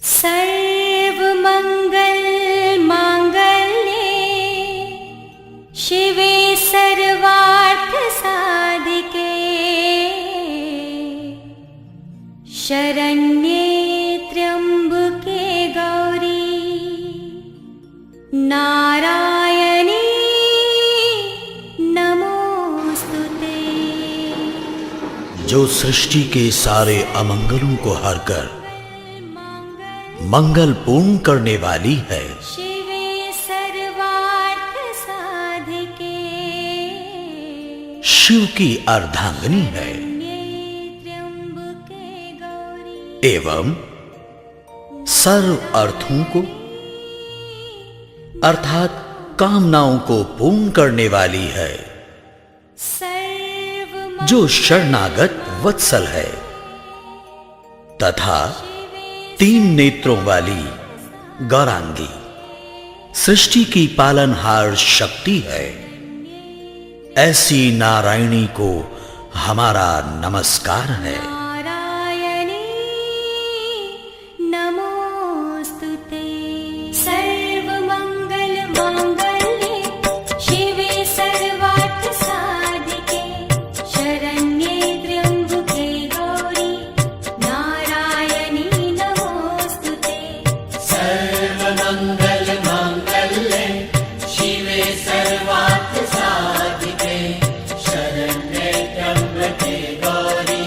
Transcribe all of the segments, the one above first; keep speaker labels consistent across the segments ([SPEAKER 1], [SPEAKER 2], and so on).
[SPEAKER 1] सर्वमंगल मांगल्ये शिवे सर्वार्थ साधिके शरण्ये त्र्यंबके गौरी नारायणी नमोस्तुते।
[SPEAKER 2] जो सृष्टि के सारे अमंगलों को हरकर मंगल पूर्ण करने वाली है,
[SPEAKER 1] शिवे सर्वार्थ साधिके
[SPEAKER 2] शिव की अर्धांगिनी है
[SPEAKER 1] त्र्यंबके गौरी
[SPEAKER 2] एवं सर्व अर्थों को अर्थात कामनाओं को पूर्ण करने वाली है, जो शरणागत वत्सल है तथा 3 नेत्रों वाली गौरांगी सृष्टि की पालनहार शक्ति है। ऐसी नारायणी को हमारा नमस्कार है।
[SPEAKER 1] नारायणी नमोस्तुते। सर्वमंगल मांगल्ये शिवे सर्वार्थ साधिके शरण्ये त्र्यंबके गौरी नारायणी नमोस्तुते।
[SPEAKER 3] सर्वमंगल मांगल्ये शिवे सर्वार्थ साधिके शरण्ये त्र्यंबके गौरी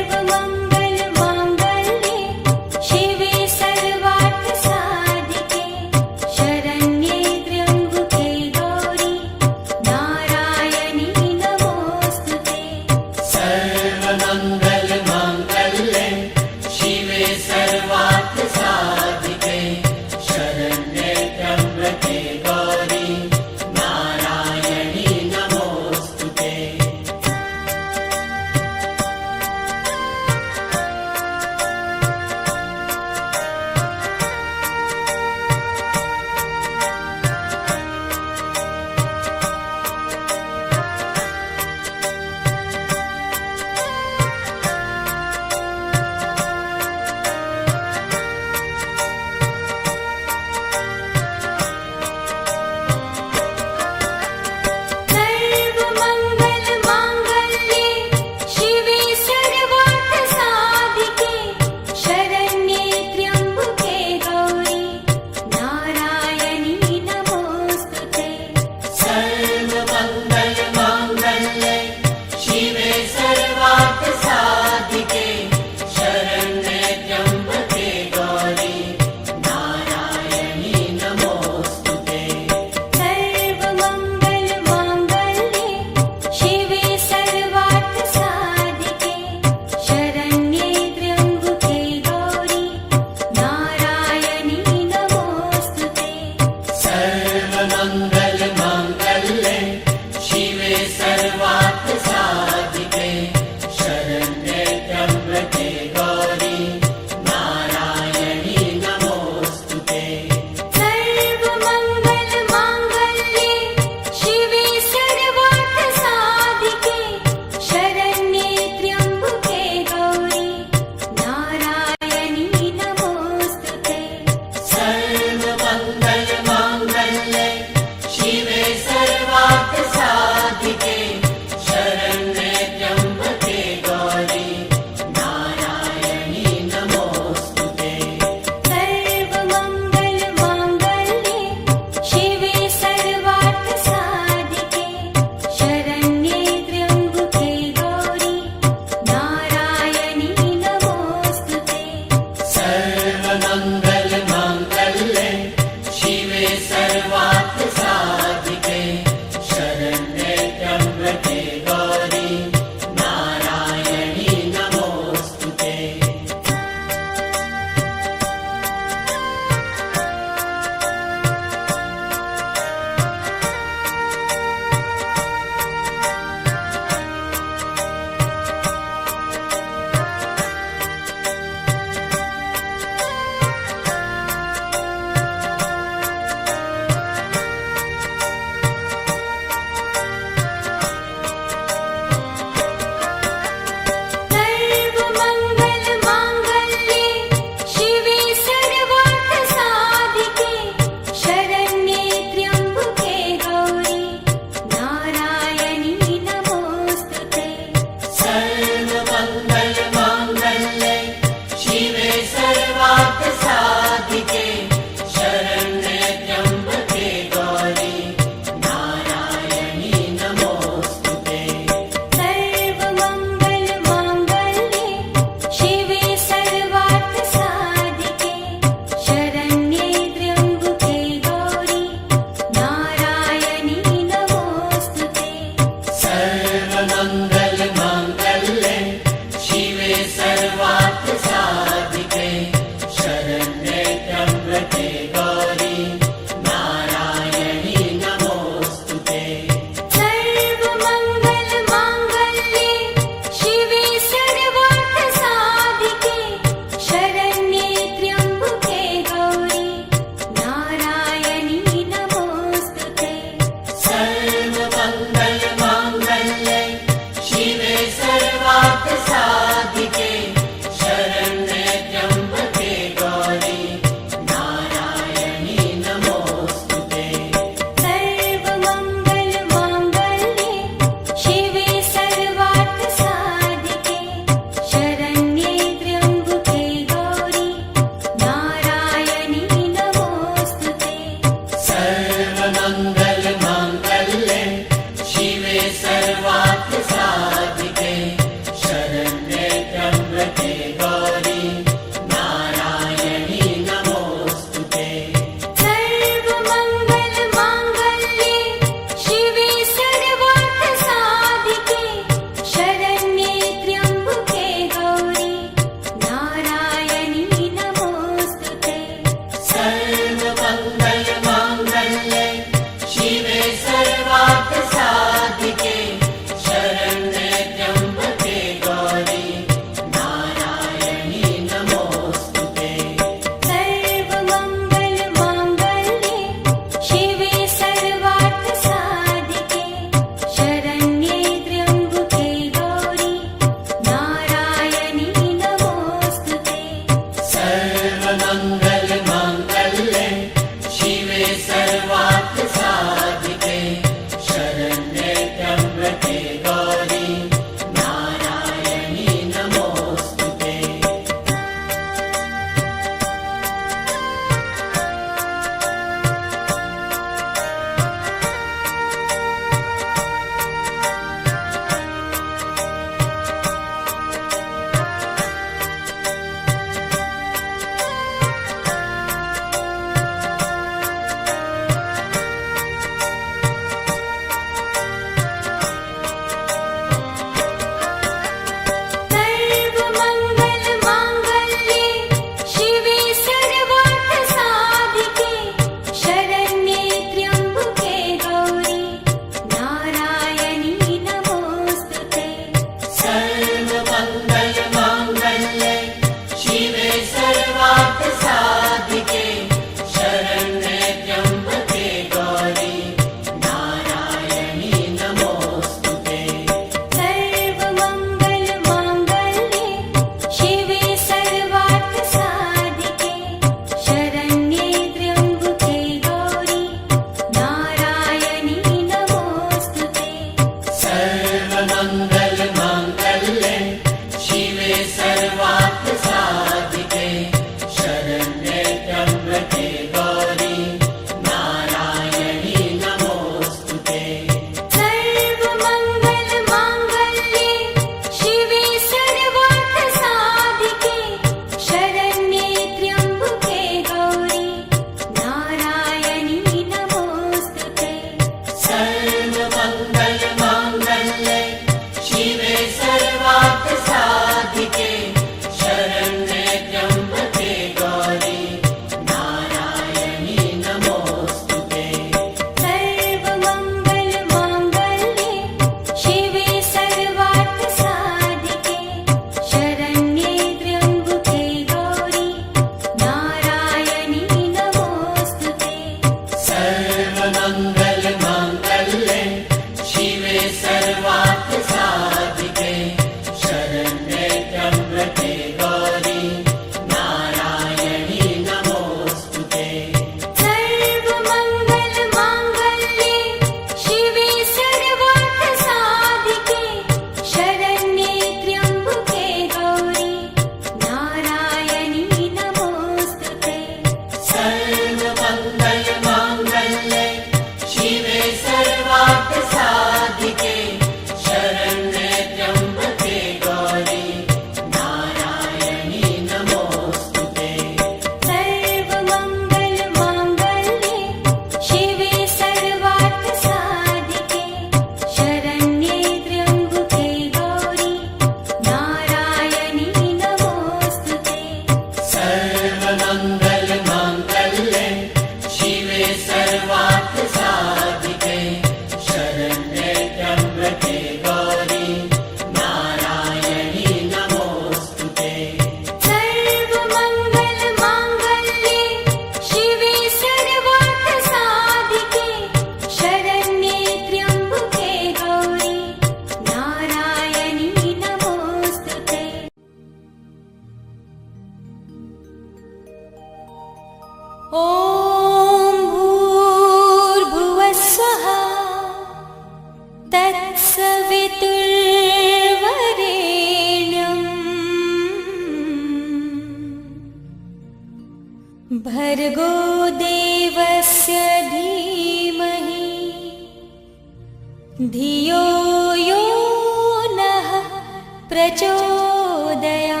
[SPEAKER 1] प्रचोदयात्।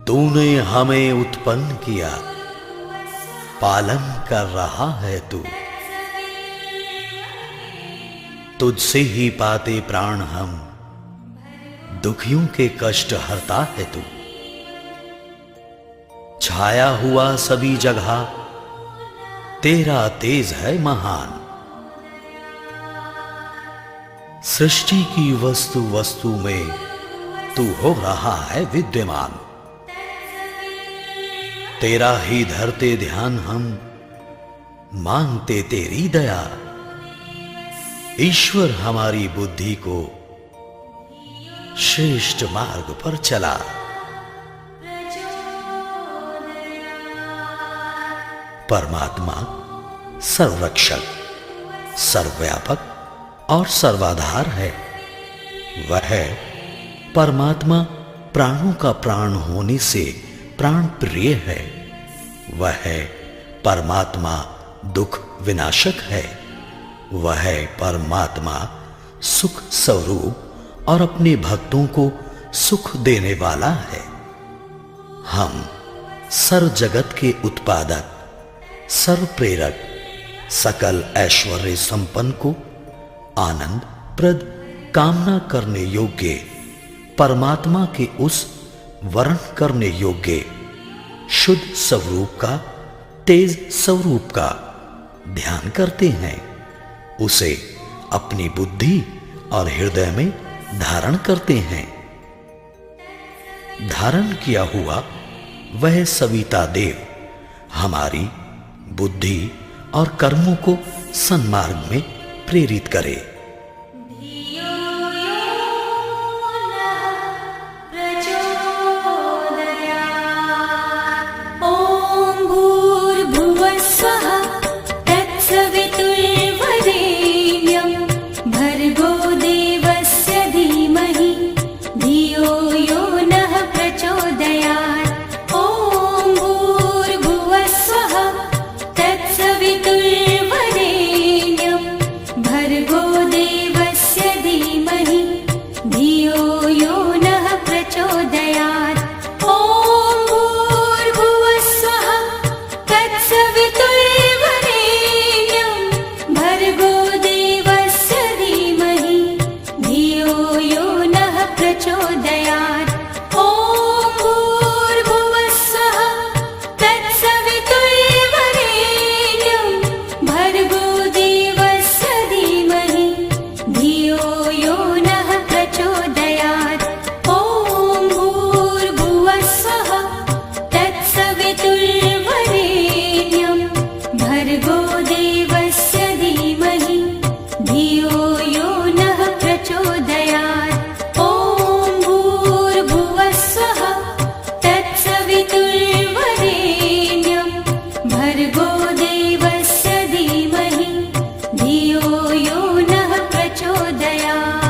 [SPEAKER 2] तूने हमें उत्पन्न किया, पालन कर रहा है तू। तुझसे ही पाते प्राण हम, दुखियों के कष्ट हरता है तू। छाया हुआ सभी जगह, तेरा तेज है महान। सृष्टि की वस्तु वस्तु में तू हो रहा है विद्यमान। तेरा ही धरते ध्यान हम, मांगते तेरी दया। ईश्वर हमारी बुद्धि को श्रेष्ठ मार्ग पर चला। परमात्मा सर्वरक्षक, सर्वव्यापक और सर्वाधार है। वह परमात्मा प्राणों का प्राण होने से प्राण प्रिय है। वह परमात्मा दुख विनाशक है। वह परमात्मा सुख स्वरूप और अपने भक्तों को सुख देने वाला है। हम सर्व जगत के उत्पादक, सर्व प्रेरक, सकल ऐश्वर्य संपन्न को आनंद प्रद कामना करने योग्य, परमात्मा के उस वर्ण करने योग्य शुद्ध स्वरूप का, तेज स्वरूप का ध्यान करते हैं। उसे अपनी बुद्धि और हृदय में धारण करते हैं। धारण किया हुआ वह सविता देव हमारी बुद्धि और कर्मों को सन्मार्ग में प्रेरित करे।
[SPEAKER 1] धियो यो नः प्रचोदयात्। ॐ भूर्भुवः स्वः तत्सवितुर्वरेण्यं भर्गो देवस्य धीमहि धियो यो नः प्रचोदयात्। ॐ भूर्भुवः स्वः तत्सवितुर्वरेण्यं भर्गो देवस्य धीमहि धियो यो नः प्रचोदयात्। ॐ भूर्भुवः स्वः तत्सवितुर्वरेण्यं भर्गो देवस्य धीमहि धियो यो नः प्रचोदयात्। ॐ भूर्भुवः स्वः तत्सवितुर्वरेण्यं भर्गो देवस्य धीमहि धियो यो नः प्रचोदयात्। ॐ भूर्भुवः स्वः तत्सवितुर्वरेण्यं भर्गो देवस्य धीमहि धियो यो नः प्रचोदयात्। ॐ भूर्भुवः स्वः तत्सवितुर्वरेण्यं भर्गो देवस्य धीमहि धियो यो नः प्रचोदयात्।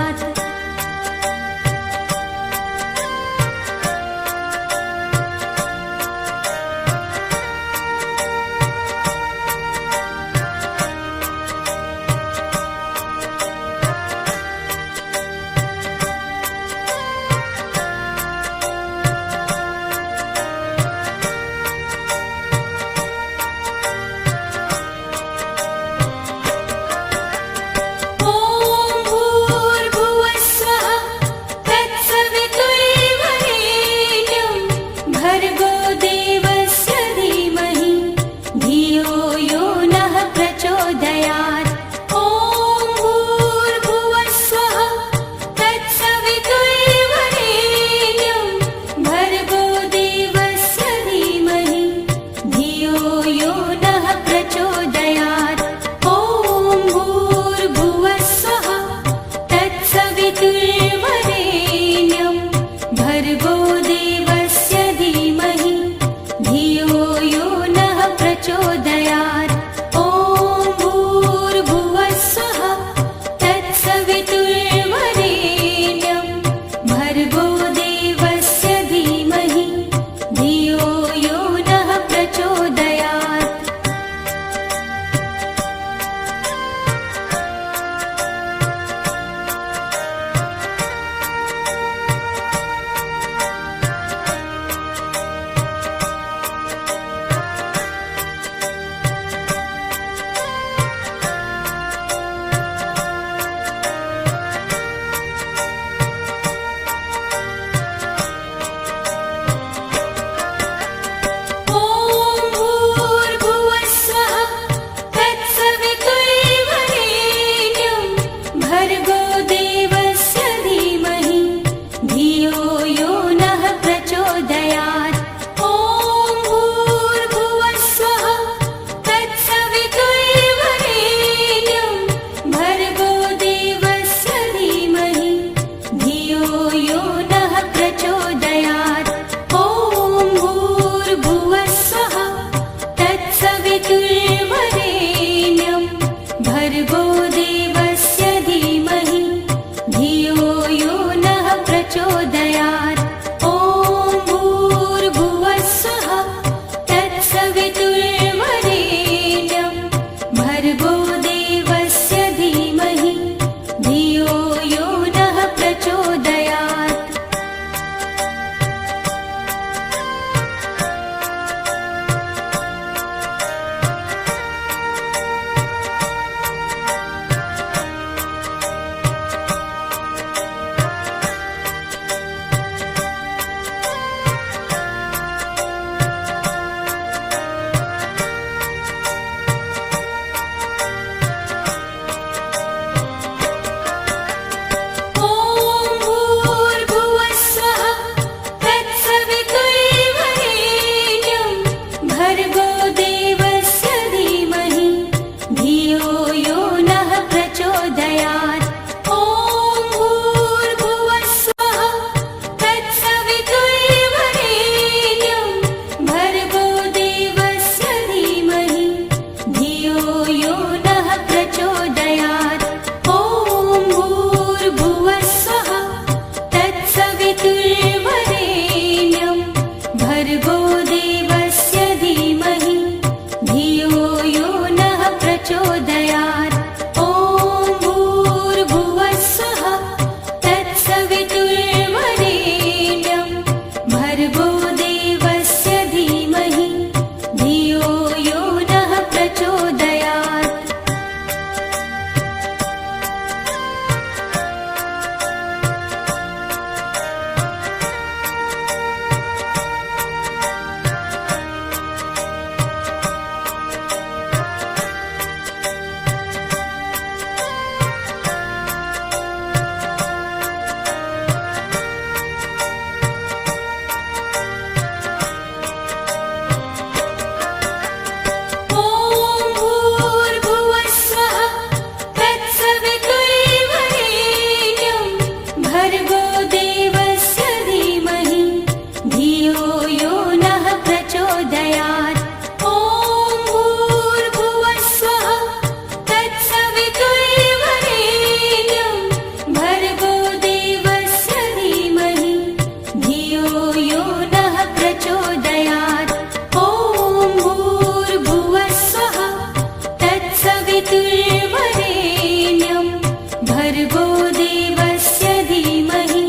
[SPEAKER 1] देवस्य धीमहि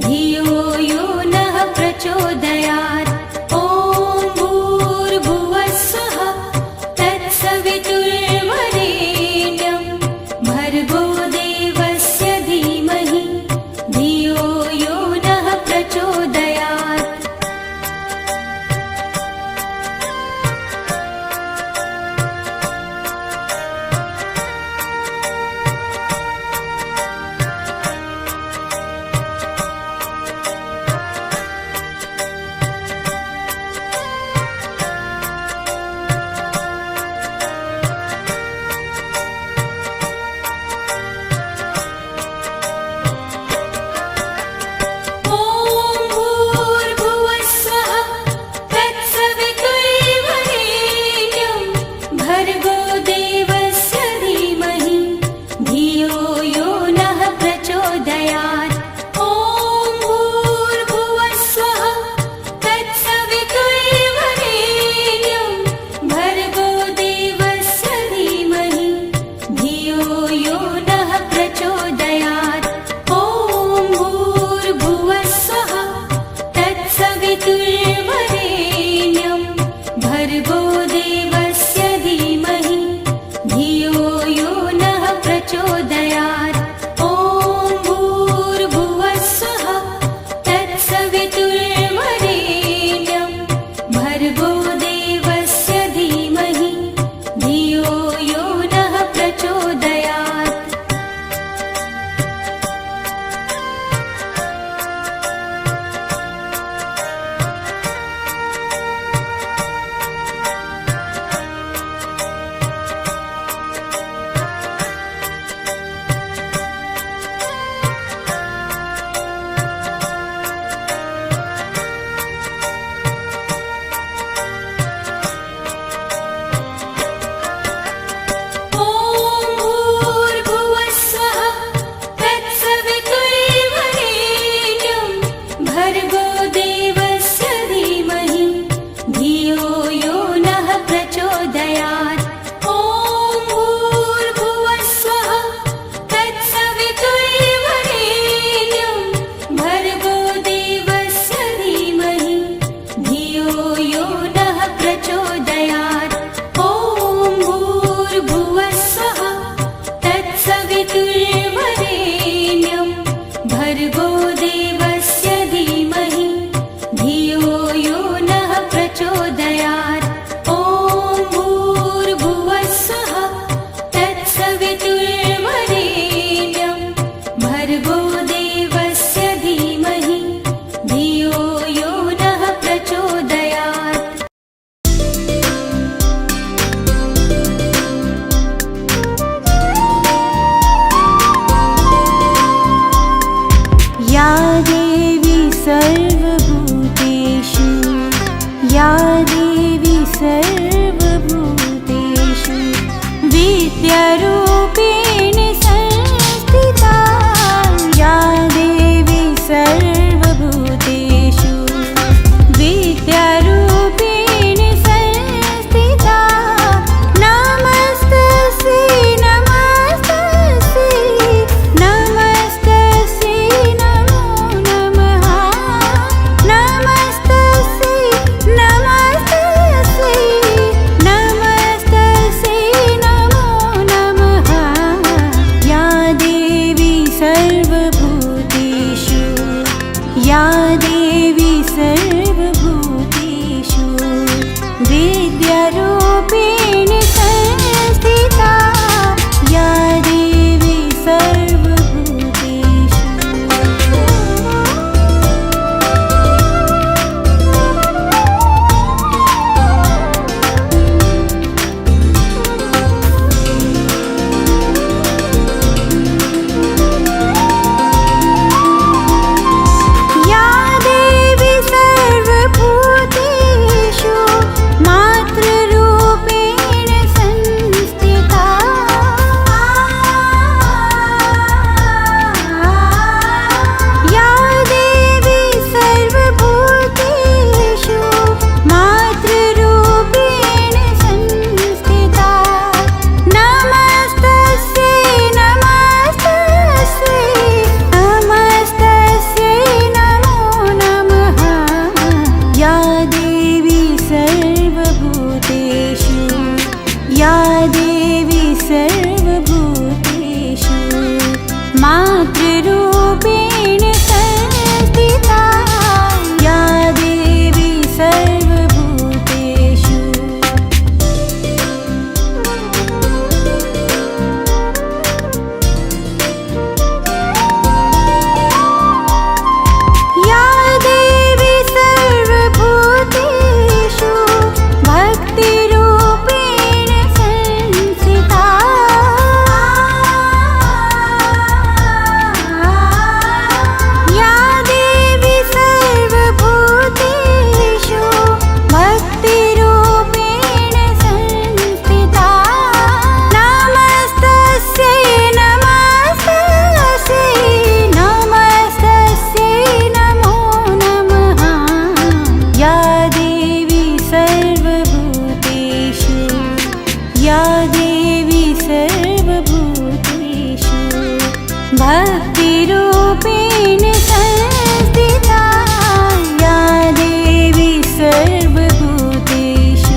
[SPEAKER 1] धियो यो नः प्रचोदयात् ॐ भूर्भुवः स्वः तत्सवितुर्वरेण्यं भर्गो देवस्य धीमहि धियो यो नः प्रचोदयात् लक्ष्मीरूपेण संस्थिता या देवी सर्वभूतेषु।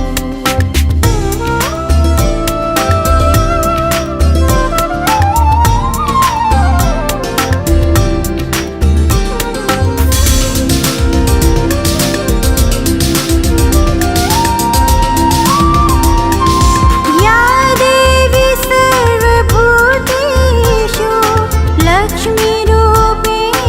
[SPEAKER 1] या देवी सर्वभूतेषु लक्ष्मीरूपेण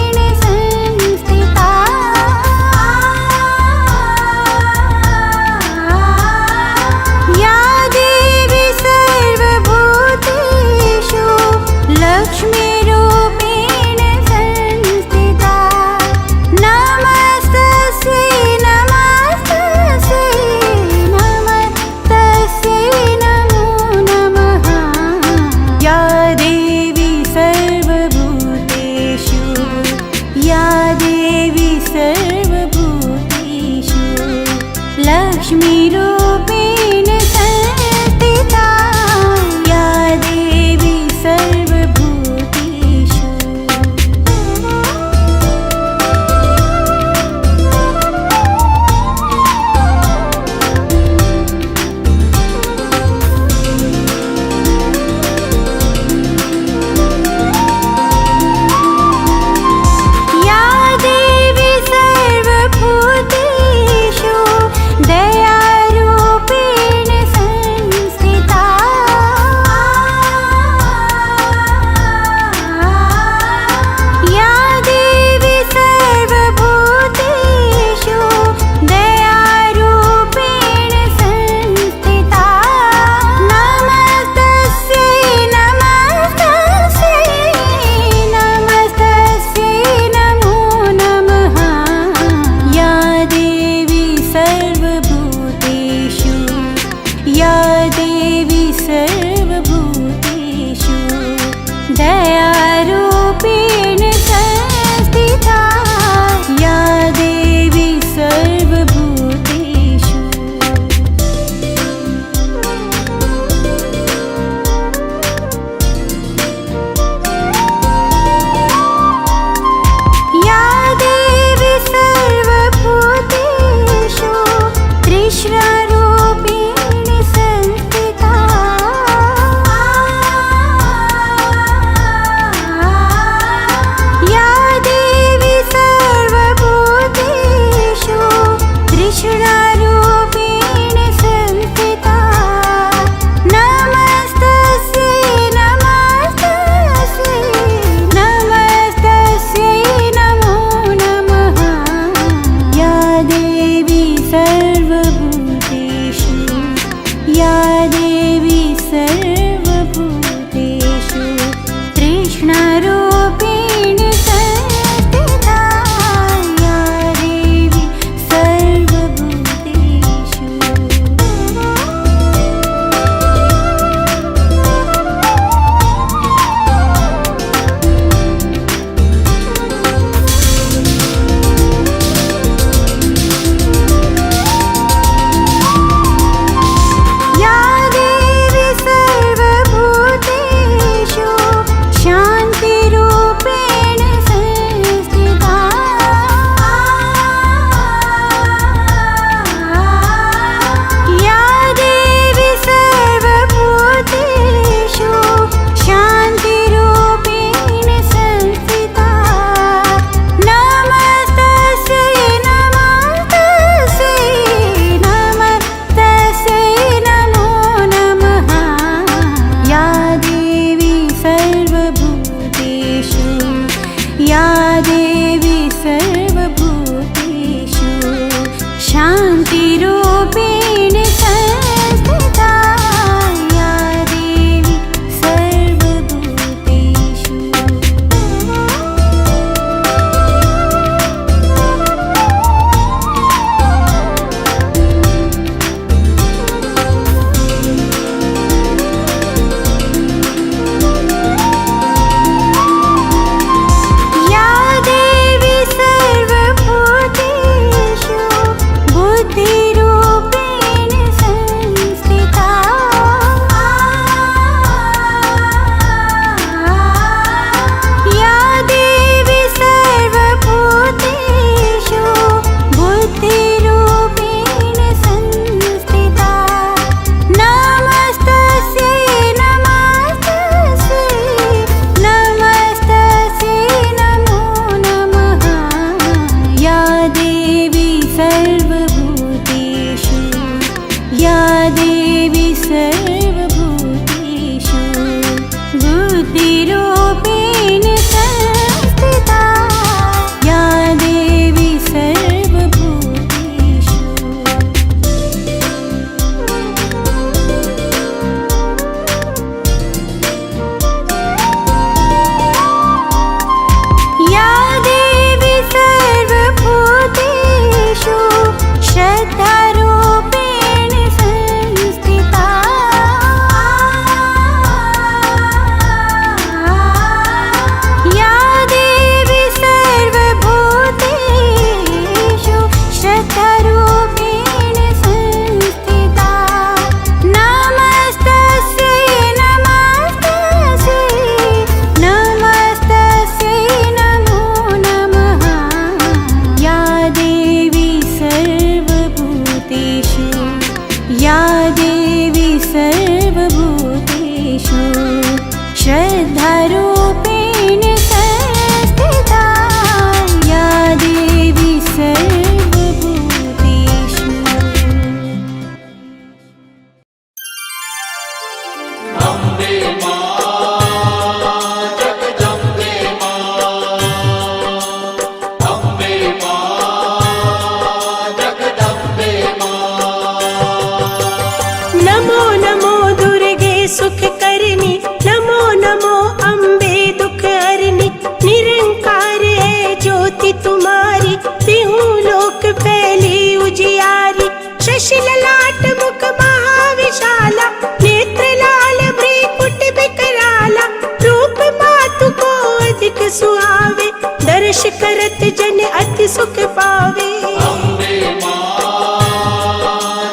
[SPEAKER 4] दशरथ जन अति सुख पावे।
[SPEAKER 3] अम्बे मां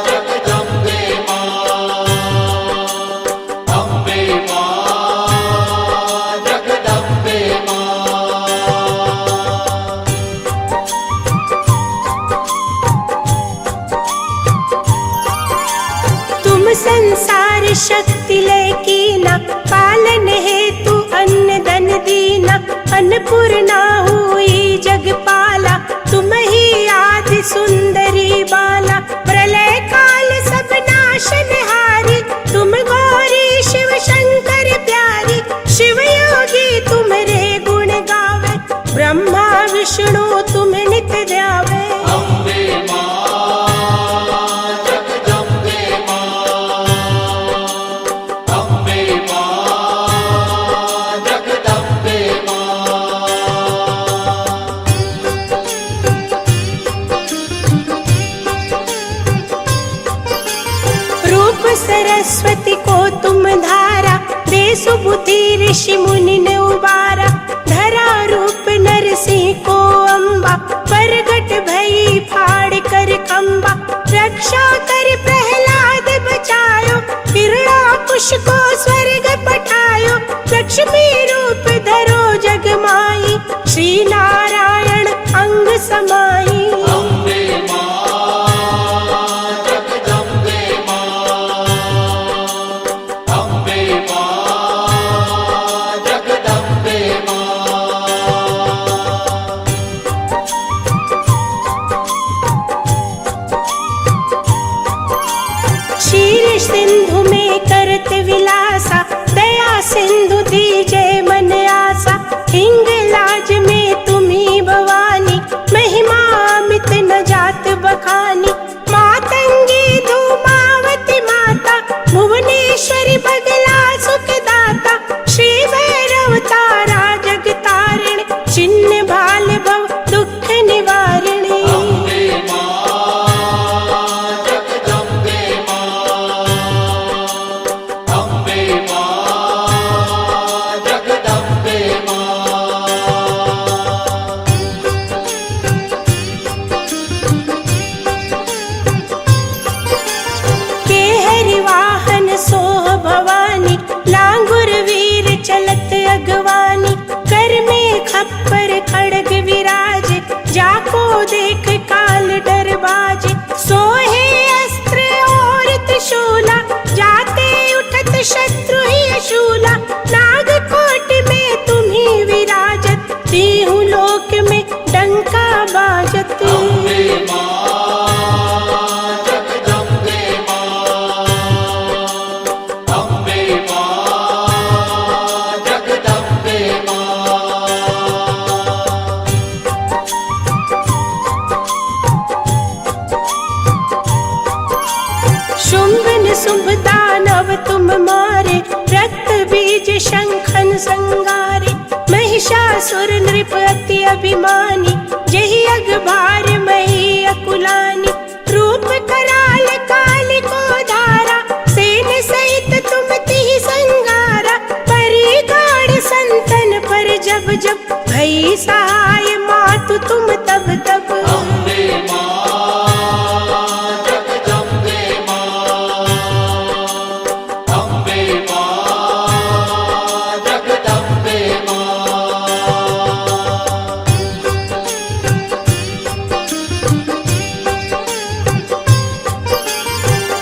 [SPEAKER 3] जगदम्बे मां, अम्बे मां जगदम्बे मां।
[SPEAKER 4] तुम संसार शक्ति लय कीना, पालन हेतु अन्न धन दीना। अन्नपूर्णा हुई जगपाला, तुम ही आदि सुंदरी बाला। प्रलय काल सब नाशनहारी, तुम गौरी शिव शंकर प्यारी। शिव योगी तुम्हारे गुण गावे, ब्रह्मा विष्णु तुम नित ध्यावे।
[SPEAKER 3] अम्बे मां जगदम्बे मां, अम्बे मां जगदम्बे मां।
[SPEAKER 4] रूप सरस्वती को तुम धारा, दे सुबुद्धि ऋषि मुनि ने उबारा। धरा रूप नरसिंह को अम्बा, प्रगट भई फाड़ कर खंबा। रक्षा कर प्रहलाद बचायो, हिरण्याकुश को स्वर्ग पठायो। लक्ष्मी रूप धरो जग माई, श्री नारायण अंग समाई।
[SPEAKER 3] अम्बे मां जगदम्बे मां, अम्बे मां जगदम्बे मां।
[SPEAKER 4] क्षीर सिंधु में करत विलासा, दया सिंधु दीजे मन आसा। हिंगलाज में तुम्ही भवानी, महिमा अमित न जात बखानी। मातंगी धूमावती माता, भुवनेश्वरी बगला सुखदाता। श्री भैरव तारा जगतारिणी, चिन्ह भाल भव दुख निवारिणी।
[SPEAKER 3] अम्बे मां जगदम्बे मां, अम्बे मां जगदम्बे मां।
[SPEAKER 4] के हरि वाहन सोह भवानी, लांगुर वीर चलत अगवानी। कर में खप्पर खड़ग विराजे, जाको देख काल डर बाजे। सोहे अस्त्र और त्रिशूला, जाते उठत शत्रु ही शूला। नागकोट में तुम्ही विराजत, तीहू लोक में डंका बाजत।
[SPEAKER 3] अम्बे मां जगदम्बे मां, अम्बे मां जगदम्बे मां।
[SPEAKER 4] शुंभ निशुंभ दानव तुम मारे, रक्त बीज शंखन संगारे। महिषासुर नृप अति अभिमानी, जहि अगभार मही अकुलानी। रूप कराल काल को धारा, सेन सहित तुम तिहि संगारा। परी गाढ़ संतन पर जब जब, भई सहाय मातु तुम तब तब।
[SPEAKER 3] अम्बे मां जगदम्बे मां, अम्बे मां जगदम्बे मां।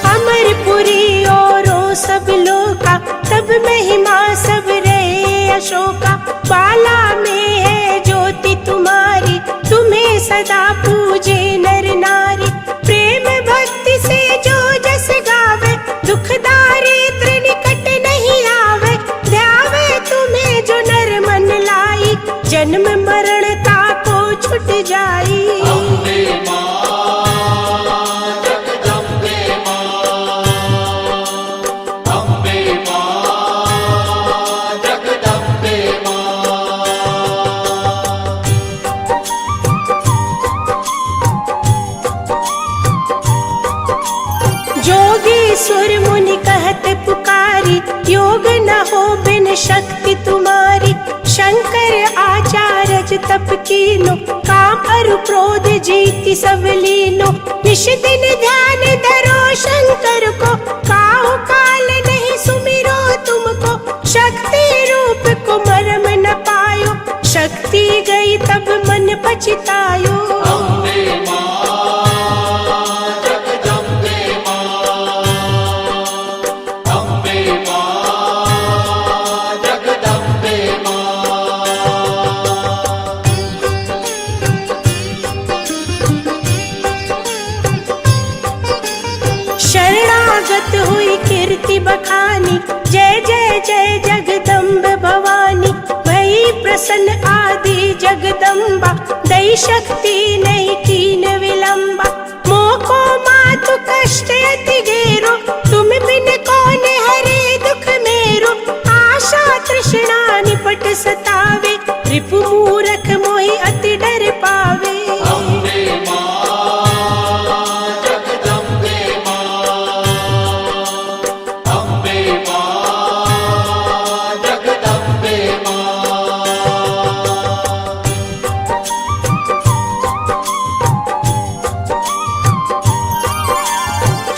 [SPEAKER 4] अमरपुरी औरों सब लोका, तब महिमा सब रहे अशोका। बाला में है ज्योति तुम्हारी, तुम्हें सदा पूजे नर नारी। प्रेम भक्ति से जो जस गावे, दुख दारिद्र निकट नहीं आवे। ध्यावे तुम्हें जो नर मन लाई, जन्म मरण ताको छुट जाई।
[SPEAKER 3] अम्बे मां जगदम्बे मां, अम्बे मां जगदम्बे मां।
[SPEAKER 4] जोगी सुर मुनि कहत पुकारी, योग न हो बिन शक्ति तुम्हारी। शंकर आचार्य तप तप कीनो, काम अरु क्रोध जीति सब लीनो। निश दिन ध्यान धरो शंकर को, काहु काल नहीं सुमिरो तुमको। शक्ति रूप को मरम न पायो, शक्ति गई तब मन पछतायो।
[SPEAKER 3] अम्बे मां जगदम्बे मां, अम्बे मां जगदम्बे मां।
[SPEAKER 4] शरणागत हुई कीर्ति बखानी, जय जय जय जगदम्ब भवानी। भई प्रसन्न आदि जगदम्बा, दई शक्ति नहीं कीन विलंबा। मोको मातु कष्ट अति घेरो, तुम बिन कौन हरे दुख मेरो। आशा तृष्णा निपट सतावे, रिपु मूरख मोहि अति डर पावे।
[SPEAKER 3] अम्बे मां जगदम्बे मां, अम्बे मां जगदम्बे मां।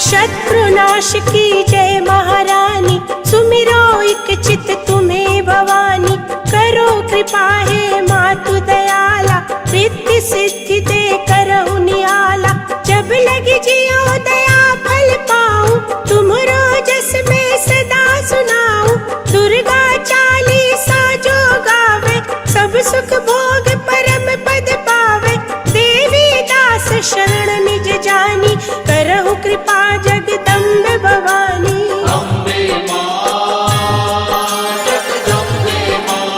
[SPEAKER 4] शत्रुनाश की जय महारानी, सुमिरो एक चित तुम्हें भवानी। करो कृपा हे मातु दयाला, रिद्धि सिद्धि दे करहु नियाला। जब लगी जियो दया फल पाऊं, तुमरो जस में सदा सुनाऊं। दुर्गा चालीसा जो गावे, सब सुख भोग परम पद पावे। देवी दास शरण निज जानी, करहु कृपा जगदम्ब भवानी।
[SPEAKER 3] अम्बे मां जगदम्बे मां,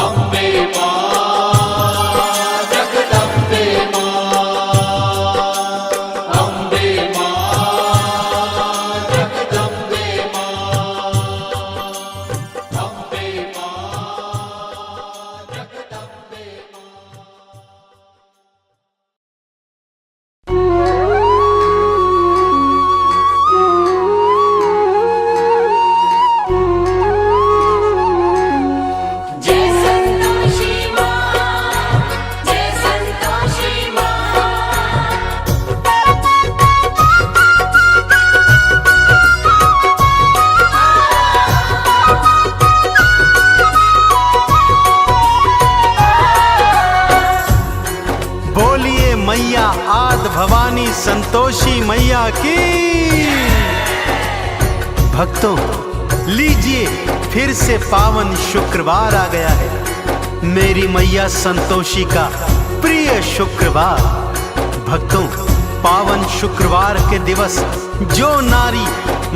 [SPEAKER 3] अम्बे मां जगदम्बे मां, अम्बे मां जगदम्बे मां, अम्बे मां जगदम्बे
[SPEAKER 5] जय संतोषी मां, जय संतोषी मां।
[SPEAKER 6] बोलिए मैया आद भवानी संतोषी मैया की। भक्तों, लीजिए फिर से पावन शुक्रवार आ गया है, मेरी मैया संतोषी का प्रिय शुक्रवार। भक्तों, पावन शुक्रवार के दिवस जो नारी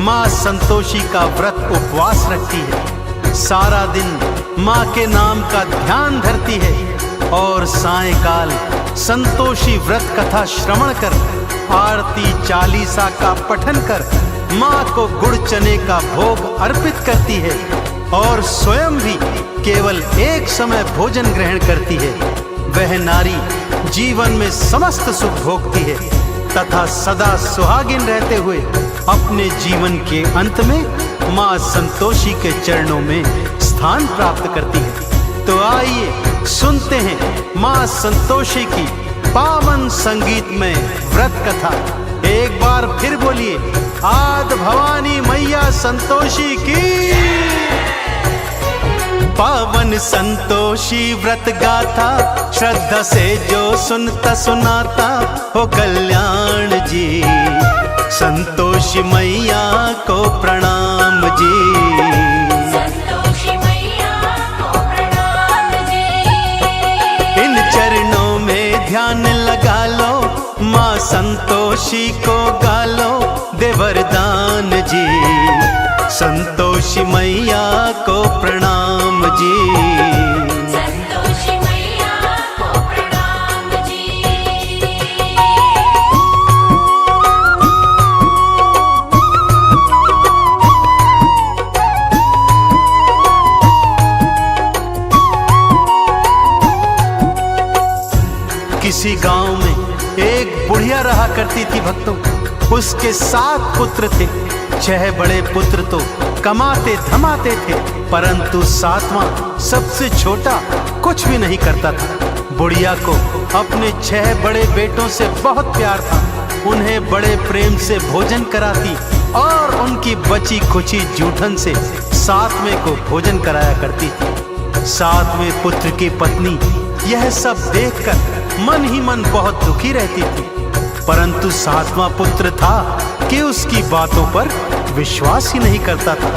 [SPEAKER 6] माँ संतोषी का व्रत उपवास रखती है, सारा दिन माँ के नाम का ध्यान धरती है और सायंकाल संतोषी व्रत कथा श्रवण कर, आरती चालीसा का पठन कर माँ को गुड़ चने का भोग अर्पित करती है और स्वयं भी केवल एक समय भोजन ग्रहण करती है। वह नारी जीवन में समस्त सुख भोगती है तथा सदा सुहागिन रहते हुए अपने जीवन के अंत में माँ संतोषी के चरणों में स्थान प्राप्त करती है। तो आइए सुनते हैं माँ संतोषी की पावन संगीतमय व्रत कथा। एक बार फिर बोलिए, आद भवानी मैया संतोषी की। पावन संतोषी व्रत गाथा, श्रद्धा से जो सुनता सुनाता हो कल्याण जी। संतोषी मैया को प्रणाम जी।
[SPEAKER 5] संतोषी मैया को प्रणाम जी।
[SPEAKER 6] इन चरणों में ध्यान लगा लो, माँ संतोषी को गालो दे वरदान जी। संतोषी मैया को प्रणाम जी।
[SPEAKER 5] संतोषी मैया को प्रणाम जी।
[SPEAKER 6] किसी गांव में एक बुढ़िया रहा करती थी भक्तों। उसके 7 पुत्र थे। 6 बड़े पुत्र तो कमाते धमाते थे, परंतु सातवां सबसे छोटा कुछ भी नहीं करता था। बुढ़िया को अपने 6 बड़े बेटों से बहुत प्यार था। उन्हें बड़े प्रेम से भोजन कराती और उनकी बची खुची जूठन से सातवें को भोजन कराया करती थी। सातवें पुत्र की पत्नी यह सब देखकर मन ही मन बहुत दुखी रहती थी, परंतु सातवां पुत्र था कि उसकी बातों पर विश्वास ही नहीं करता था।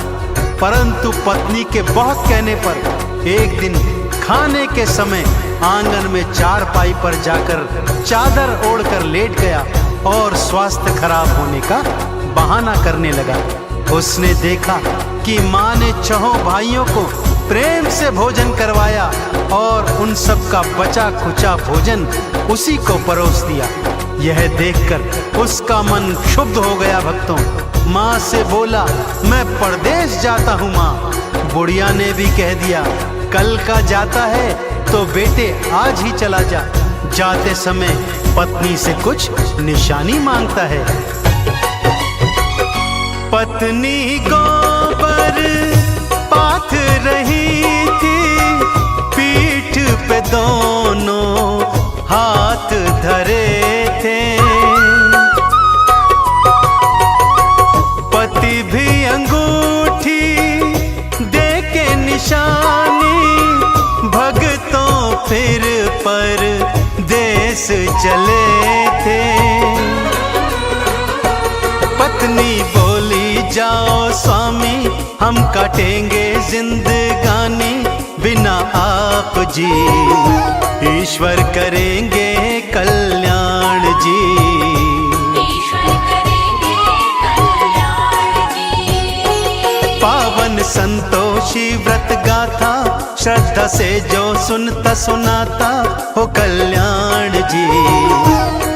[SPEAKER 6] परंतु पत्नी के बहुत कहने पर एक दिन खाने के समय आंगन में चारपाई पर जाकर चादर ओढ़कर लेट गया और स्वास्थ्य खराब होने का बहाना करने लगा। उसने देखा कि माँ ने 6 भाइयों को प्रेम से भोजन करवाया और उन सब का बचा खुचा भोजन उसी को परोस दिया। यह देखकर उसका मन क्षुब्ध हो गया। भक्तों, माँ से बोला, मैं परदेश जाता हूँ माँ। बुढ़िया ने भी कह दिया, कल का जाता है तो बेटे आज ही चला जा। जाते समय पत्नी से कुछ निशानी मांगता है। पत्नी गोबर पाथ रही थी, पीठ पे दोनों हाथ धरे थे। पति भी अंगूठी दे के निशानी, भगतों फिर पर देश चले थे। पत्नी बोली, जाओ स्वामी, हम काटेंगे जिंदगानी, बिना आप जी ईश्वर करेंगे कल्याण जी।
[SPEAKER 5] ईश्वर करेंगे कल्याण जी।
[SPEAKER 6] पावन संतोषी व्रत गाथा, श्रद्धा से जो सुनता सुनाता हो कल्याण जी।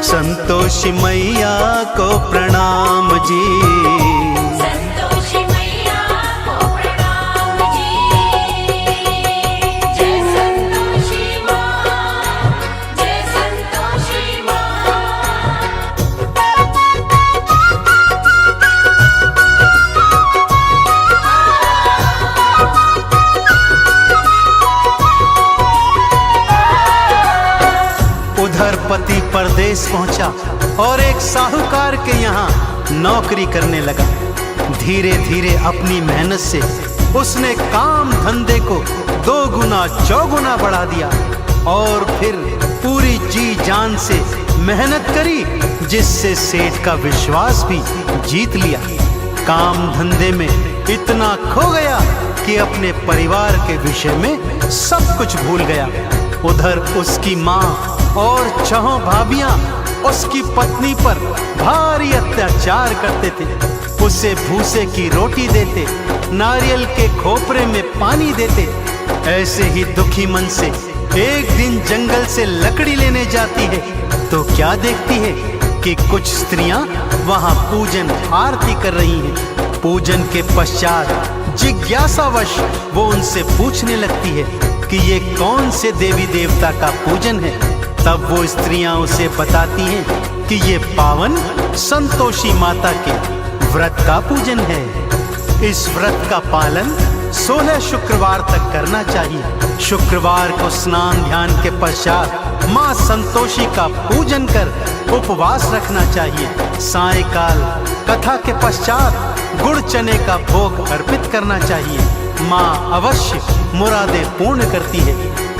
[SPEAKER 6] संतोषी मैया को प्रणाम जी।
[SPEAKER 5] संतोषी मैया को प्रणाम जी। जय संतोषी माँ, जय संतोषी माँ।
[SPEAKER 6] उधर पति परदेश पहुंचा और एक साहूकार के यहाँ नौकरी करने लगा। धीरे धीरे अपनी मेहनत से उसने काम धंधे को 2 गुना 4 गुना बढ़ा दिया और फिर पूरी जी जान से मेहनत करी, जिससे सेठ का विश्वास भी जीत लिया। काम धंधे में इतना खो गया कि अपने परिवार के विषय में सब कुछ भूल गया। उधर उसकी माँ और 6 भाभियां उसकी पत्नी पर भारी अत्याचार करते थे। उसे भूसे की रोटी देते, नारियल के खोपरे में पानी देते। ऐसे ही दुखी मन से एक दिन जंगल से लकड़ी लेने जाती है तो क्या देखती है कि कुछ स्त्रियां वहां पूजन आरती कर रही हैं। पूजन के पश्चात जिज्ञासावश वो उनसे पूछने लगती है कि ये कौन से देवी देवता का पूजन है। तब वो स्त्रियां उसे बताती हैं कि ये पावन संतोषी माता के व्रत का पूजन है। इस व्रत का पालन 16 शुक्रवार तक करना चाहिए। शुक्रवार को स्नान ध्यान के पश्चात माँ संतोषी का पूजन कर उपवास रखना चाहिए। सायंकाल कथा के पश्चात गुड़ चने का भोग अर्पित करना चाहिए। माँ अवश्य मुरादें पूर्ण करती है।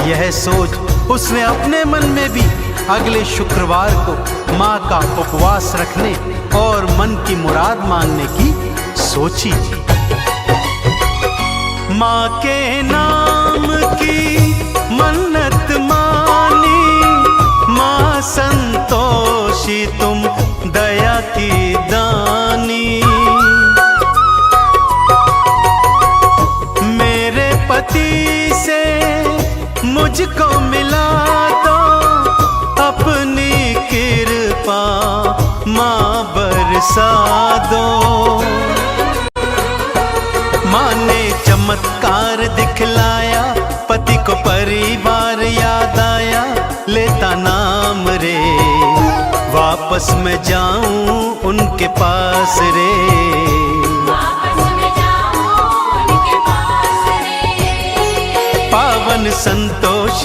[SPEAKER 6] यह सोच उसने अपने मन में भी अगले शुक्रवार को माँ का उपवास रखने और मन की मुराद मांगने की सोची। माँ के नाम की मन्नत मानी, माँ संतोषी तुम दया की दानी। मेरे पति से मुझको मिला दो अपनी कृपा, माँ बरसा दो। माँ ने चमत्कार दिखलाया, पति को परिवार याद आया। लेता नाम रे, वापस मैं जाऊं उनके पास रे।
[SPEAKER 5] वापस मैं जाऊं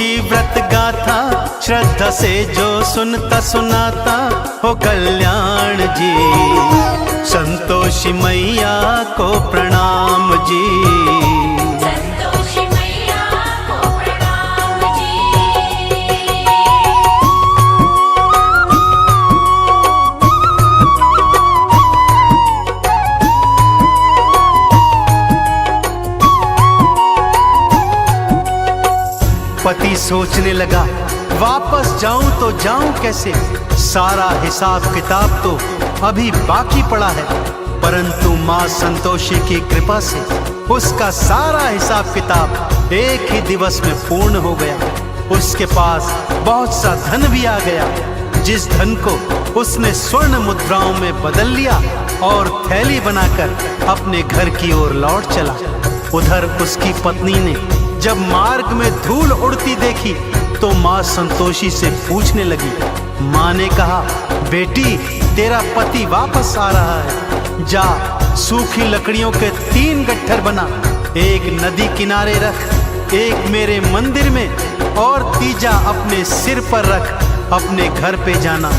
[SPEAKER 6] संतोषी व्रत गाथा श्रद्धा से जो सुनता सुनाता हो कल्याण जी। संतोषी मैया को प्रणाम जी।
[SPEAKER 5] संतोषी मैया को प्रणाम जी।
[SPEAKER 6] पति सोचने लगा वापस जाऊं तो जाऊं कैसे, सारा हिसाब किताब तो अभी बाकी पड़ा है। परंतु मां संतोषी की कृपा से उसका सारा हिसाब किताब एक ही दिवस में पूर्ण हो गया। उसके पास बहुत सा धन भी आ गया, जिस धन को उसने स्वर्ण मुद्राओं में बदल लिया और थैली बनाकर अपने घर की ओर लौट चला। उधर उसकी पत्नी ने जब मार्ग में धूल उड़ती देखी तो मां संतोषी से पूछने लगी। मां ने कहा, बेटी तेरा पति वापस आ रहा है, जा सूखी लकड़ियों के 3 गट्ठर बना, एक नदी किनारे रख, एक मेरे मंदिर में और तीजा अपने सिर पर रख। अपने घर पे जाना,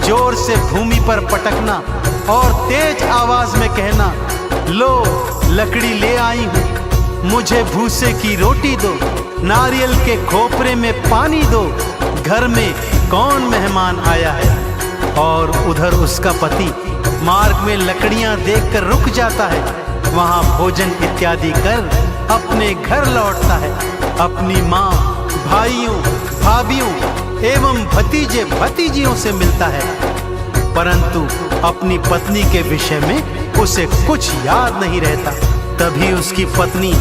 [SPEAKER 6] जोर से भूमि पर पटकना और तेज आवाज में कहना, लो लकड़ी ले आई हूं, मुझे भूसे की रोटी दो, नारियल के खोपरे में पानी दो, घर में कौन मेहमान आया है। और उधर उसका पति मार्ग में लकड़ियां देखकर रुक जाता है, वहां भोजन इत्यादि कर अपने घर लौटता है। अपनी माँ, भाइयों, भाभियों एवं भतीजे भतीजियों से मिलता है, परंतु अपनी पत्नी के विषय में उसे कुछ याद नहीं रहता। तभी उसकी पत्नी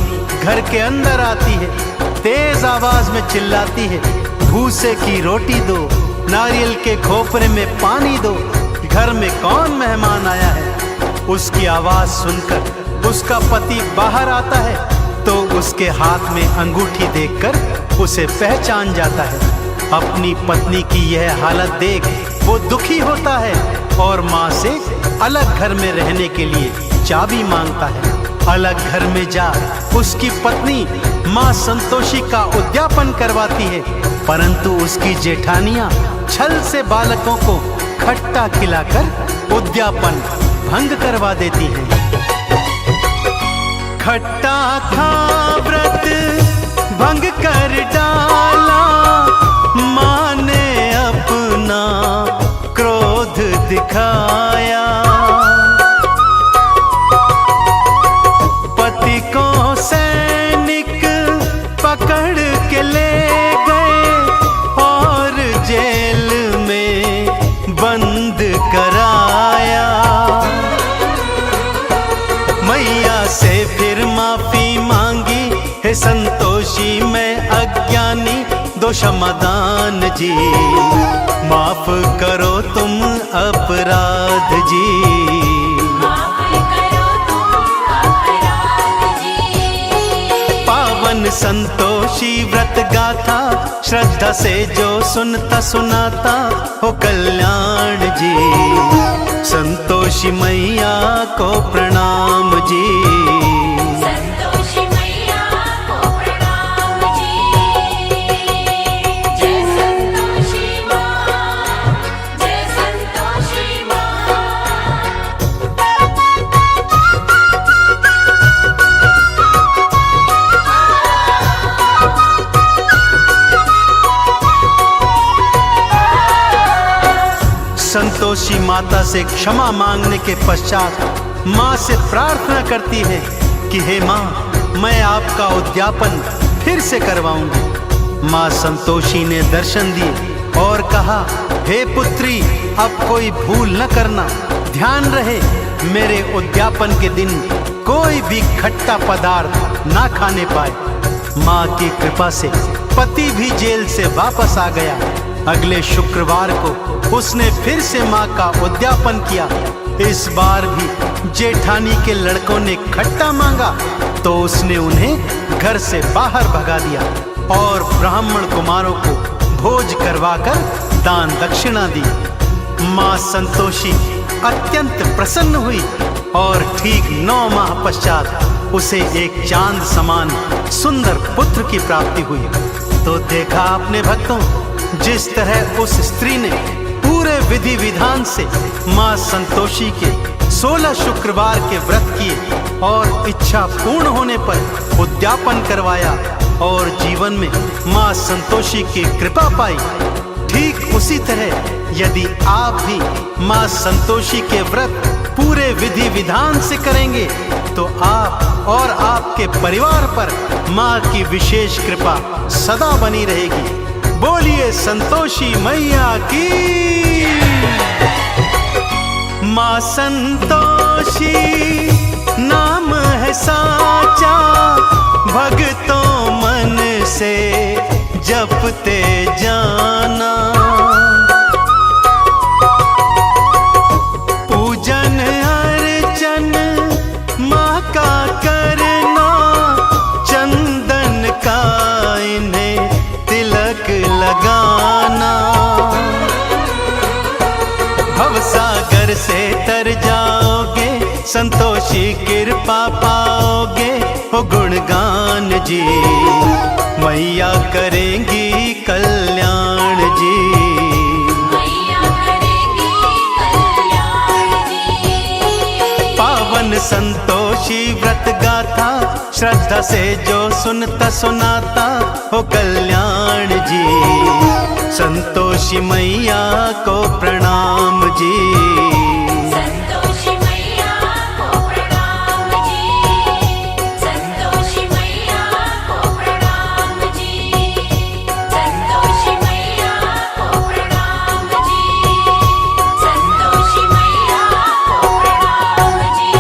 [SPEAKER 6] घर के अंदर आती है, तेज आवाज में चिल्लाती है, भूसे की रोटी दो, नारियल के खोपरे में पानी दो, घर में कौन मेहमान आया है। उसकी आवाज सुनकर उसका पति बाहर आता है तो उसके हाथ में अंगूठी देखकर उसे पहचान जाता है। अपनी पत्नी की यह हालत देख वो दुखी होता है और माँ से अलग घर में रहने के लिए चाबी मांगता है। अलग घर में जा उसकी पत्नी मां संतोषी का उद्यापन करवाती है, परंतु उसकी जेठानियां छल से बालकों को खट्टा खिलाकर उद्यापन भंग करवा देती हैं। खट्टा था व्रत भंग कर डाला, मां ने अपना क्रोध दिखाया। पति को सैनिक पकड़ के ले गए और जेल में बंद कराया। मैया से फिर माफी मांगी, हे संतोषी मैं अज्ञानी दो क्षमादान जी, माफ करो तुम अपराध जी। संतोषी व्रत गाथा श्रद्धा से जो सुनता सुनाता हो कल्याण जी। संतोषी मैया को प्रणाम जी।
[SPEAKER 5] संतोषी मैया को प्रणाम जी। जय संतोषी माँ, जय संतोषी माँ।
[SPEAKER 6] संतोषी माता से क्षमा मांगने के पश्चात माँ से प्रार्थना करती है कि हे माँ, मैं आपका उद्यापन फिर से करवाऊंगी। माँ संतोषी ने दर्शन दिए और कहा, हे पुत्री अब कोई भूल न करना, ध्यान रहे मेरे उद्यापन के दिन कोई भी खट्टा पदार्थ ना खाने पाए। माँ की कृपा से पति भी जेल से वापस आ गया। अगले शुक्रवार को उसने फिर से माँ का उद्यापन किया। इस बार भी जेठानी के लड़कों ने खट्टा मांगा तो उसने उन्हें घर से बाहर भगा दिया और ब्राह्मण कुमारों को भोज करवाकर दान दक्षिणा दी। माँ संतोषी अत्यंत प्रसन्न हुई और ठीक 9 माह पश्चात उसे एक चांद समान सुंदर पुत्र की प्राप्ति हुई। तो देखा आपने भक्तों, जिस तरह उस स्त्री ने पूरे विधि विधान से माँ संतोषी के 16 शुक्रवार के व्रत किए और इच्छा पूर्ण होने पर उद्यापन करवाया और जीवन में माँ संतोषी की कृपा पाई, ठीक उसी तरह यदि आप भी माँ संतोषी के व्रत पूरे विधि विधान से करेंगे तो आप और आपके परिवार पर माँ की विशेष कृपा सदा बनी रहेगी। बोलिए संतोषी मैया की। माँ संतोषी नाम है साचा, भक्तों मन से जपते जाना। पूजन अर्चन माँ का करना, चंदन का इन्हें तिलक लगाना। भवसागर से तर जाओगे, संतोषी कृपा पाओगे। हो गुणगान जी, मैया करेंगी कल्याण जी।
[SPEAKER 5] मैया करेंगी कल्याण जी।
[SPEAKER 6] पावन संतोषी व्रत गाथा, श्रद्धा से जो सुनता सुनाता हो कल्याण जी। संतोषी मैया को प्रणाम जी।
[SPEAKER 5] संतोषी मैया को प्रणाम जी। संतोषी मैया को प्रणाम जी। संतोषी मैया को प्रणाम जी। संतोषी मैया को प्रणाम जी।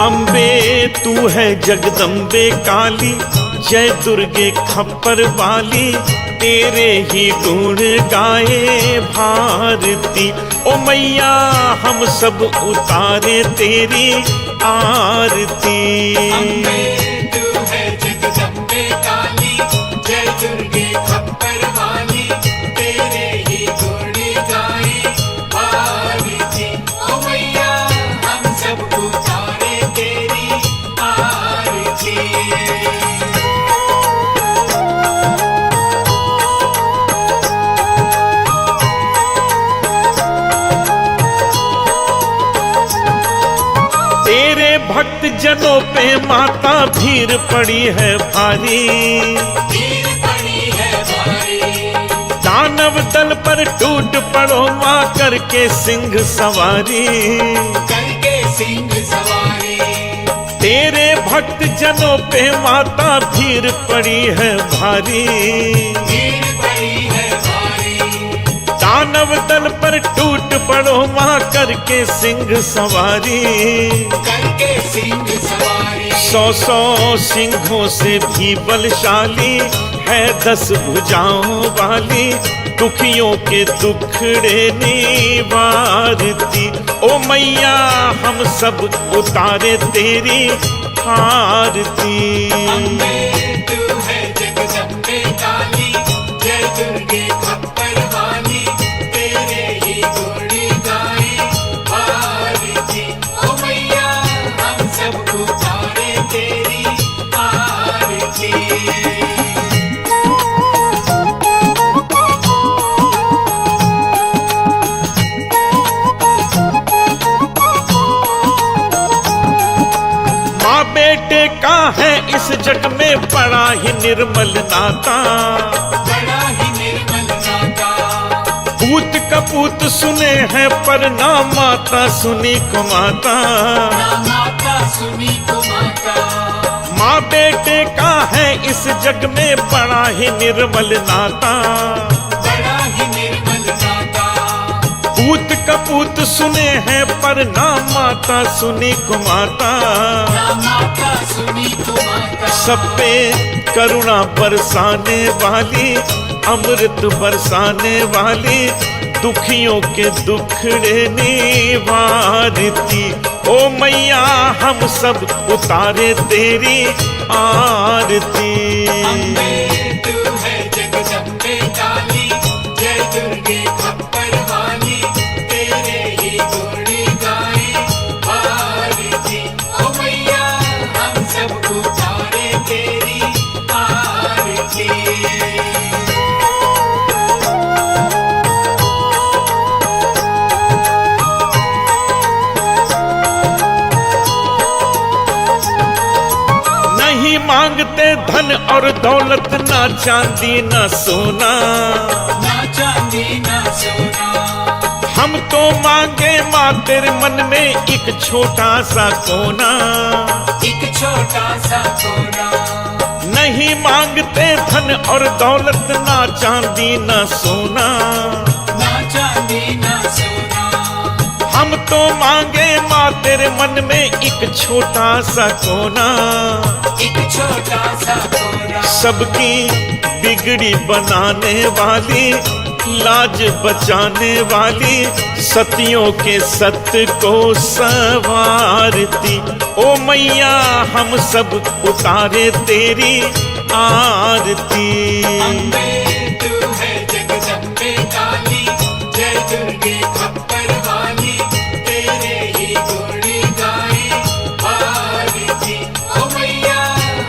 [SPEAKER 7] अम्बे तू है जगदम्बे काली, जय दुर्गे खप्पर वाली, तेरे ही गुण गाए भारती। ओ मैया हम सब उतारे तेरी आरती।
[SPEAKER 3] तू है जगदम्बे काली, जय दुर्गे खप्पर वाली, तेरे ही गुण गाए भारती। ओ मैया हम सब उतारे तेरी आरती।
[SPEAKER 7] तेरे भक्त जनों पे माता भीड़ पड़ी है भारी,
[SPEAKER 3] भीड़ पड़ी है भारी,
[SPEAKER 7] दानव दल पर टूट पड़ो माँ करके सिंह सवारी।
[SPEAKER 3] करके सिंह सवारी।
[SPEAKER 7] तेरे भक्त जनों पे माता भीड़ पड़ी है भारी,
[SPEAKER 3] भीड़ पड़ी है भारी,
[SPEAKER 7] दानव दल पर टूट पड़ो माँ करके सिंह सवारी।
[SPEAKER 3] करके सिंह सवारी।
[SPEAKER 7] 100 सिंहों से भी बलशाली है 10 भुजाओं वाली, दुखियों के दुखड़े निवारती। ओ मैया हम सब उतारे तेरी आरती।
[SPEAKER 3] तू है जगदम्बे काली, जय दुर्गे खप्पर वाली, तेरे ही गुण गाए भारती। ओ मैया हम सब उतारे तेरी आरती।
[SPEAKER 7] माँ बेटे का है इस जग में बड़ा ही निर्मल नाता,
[SPEAKER 3] बड़ा ही निर्मल नाता।
[SPEAKER 7] पूत कपूत सुने हैं पर ना माता सुनी को माता।
[SPEAKER 3] ना माता सुनी को माता।
[SPEAKER 7] माँ बेटे का है इस जग में बड़ा ही निर्मल नाता,
[SPEAKER 3] बड़ा ही निर्मल नाता।
[SPEAKER 7] पूत कपूत सुने हैं पर ना माता सुनी को माता।
[SPEAKER 3] ना माता सुनी को माता।
[SPEAKER 7] सब पे करुणा बरसाने वाली, अमृत बरसाने वाली, दुखियों के दुखड़े निवारती। ओ मैया हम सब उतारे तेरी आरती।
[SPEAKER 3] तू है जगदम्बे काली, जय दुर्गे खप्पर वाली, तेरे ही गुण गाए भारती। ओ मैया हम सब उतारे तेरी आरती।
[SPEAKER 7] नहीं मांगते धन और दौलत, ना चांदी ना सोना,
[SPEAKER 3] ना चांदी ना सोना।
[SPEAKER 7] हम तो मांगे माँ तेरे मन में एक छोटा सा कोना।
[SPEAKER 3] एक छोटा सा कोना।
[SPEAKER 7] नहीं मांगते धन और दौलत, ना चांदी ना सोना,
[SPEAKER 3] ना चांदी ना सोना।
[SPEAKER 7] हम तो मांगे माँ तेरे मन में एक छोटा सा कोना।
[SPEAKER 3] एक छोटा सा कोना।
[SPEAKER 7] सबकी बिगड़ी बनाने वाली, लाज बचाने वाली, सतियों के सत्य को संवारती। ओ मैया हम सब उतारे तेरी आरती।
[SPEAKER 3] तू है जगदम्बे काली, जय दुर्गे खप्पर वाली, तेरे ही गुण गाए भारती। ओ मैया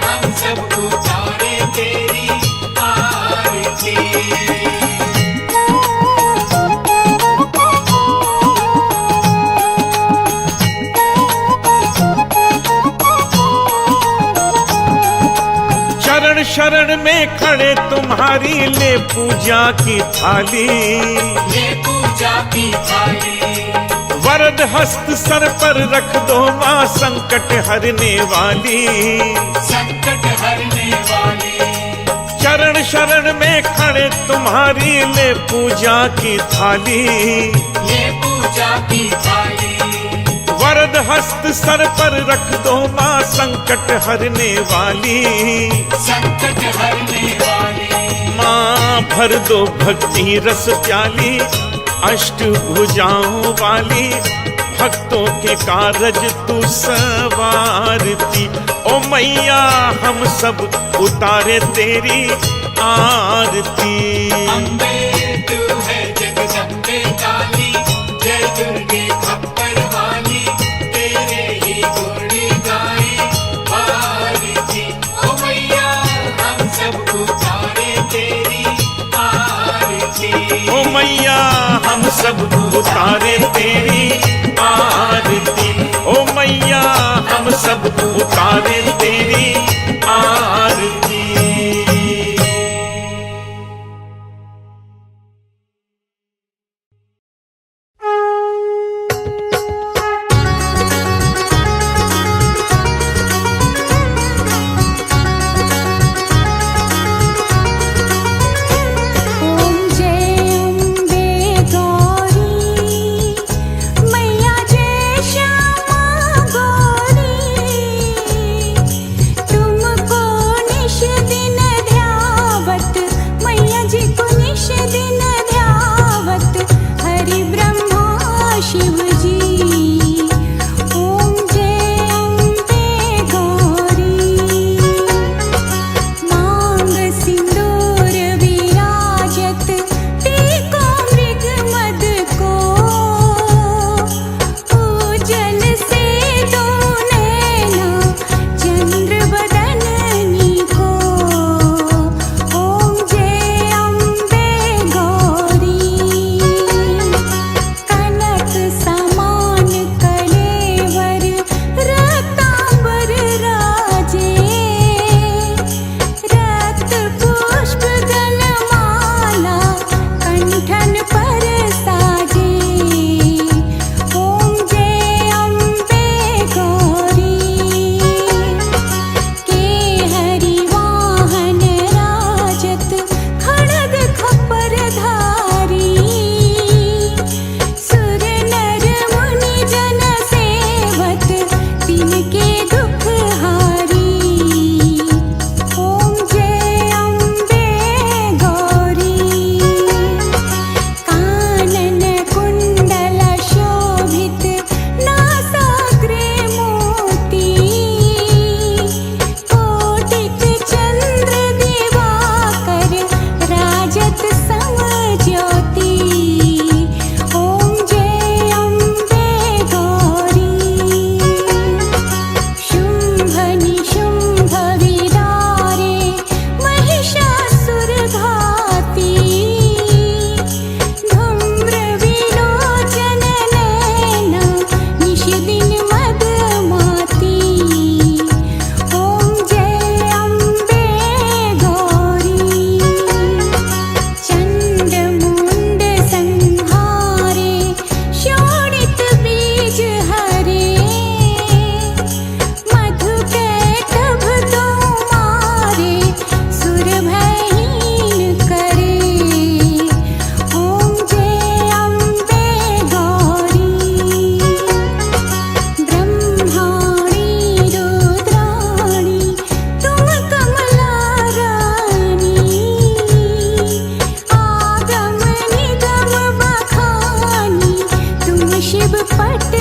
[SPEAKER 3] हम सब उतारे तेरी आरती।
[SPEAKER 7] शरण शरण में खड़े तुम्हारी ले पूजा की थाली,
[SPEAKER 3] ये पूजा की थाली।
[SPEAKER 7] वरद हस्त सर पर रख दो माँ संकट हरने वाली।
[SPEAKER 3] संकट हरने वाली।
[SPEAKER 7] चरण शरण में खड़े तुम्हारी ले पूजा की थाली,
[SPEAKER 3] ये पूजा की थाली।
[SPEAKER 7] वरद हस्त सर पर रख दो माँ संकट हरने वाली।
[SPEAKER 3] संकट हरने वाली
[SPEAKER 7] माँ भर दो भक्ति रस प्याली, अष्ट भुजाओं वाली भक्तों के कारज तू सवारती। ओ मैया हम सब उतारे तेरी आरती।
[SPEAKER 3] अम्बे तू है जगदम्बे काली, जय दुर्गे खप्पर वाली, तेरे ही गुण गाए आरती। ओ मैया हम सब उतारे तेरी आरती।
[SPEAKER 7] ओ मैया हम सब उतारे तेरी आरती। ओ मैया हम सब उतारे तेरी आरती।
[SPEAKER 1] ओम जय अम्बे गौरी मैया जय श्यामा गौरी, तुमको निश दिन ध्यावत मैया जी को निश दिन ध्यावत हरि ब्रह्मा शिव जी। ओम जय अम्बे गौरी मांग सिंदूर विराजत टीको मृग मद को, पूजन से दो नैना चंद्र बदननी को। ओम जय अम्बे गौरी कनक समान कलेवर रतांबर राजे, रक्त पुष्प गलमाला कंठन पर साजे। ओम जय अम्बे गौरी के हरि वाहन राजत खड़ग खपर धारी, सुर नर मुनि जन सेवत तिनके दुख हारी। ओम जय अम्बे गौरी कानन कुंडल शोभित नासाग्रे मोती, कोटिक चंद्र दिवाकर राजत सम ज्योति। ओम जय अम्बे गौरी शुंभ निशुंभ विदारे महिषासुर घाती, धूम्र विलोचन नैना निश दिन मदमाती। ओम जय अम्बे गौरी चंड मुंड संहारे शोणित बीज हरे, मधु कैटभ दो मारे सुर भयहीन करे। ओम जय अम्बे गौरी ब्रह्माणी रुद्राणी तुम कमला रानी, आगम निगम बखानी तुम शिव पट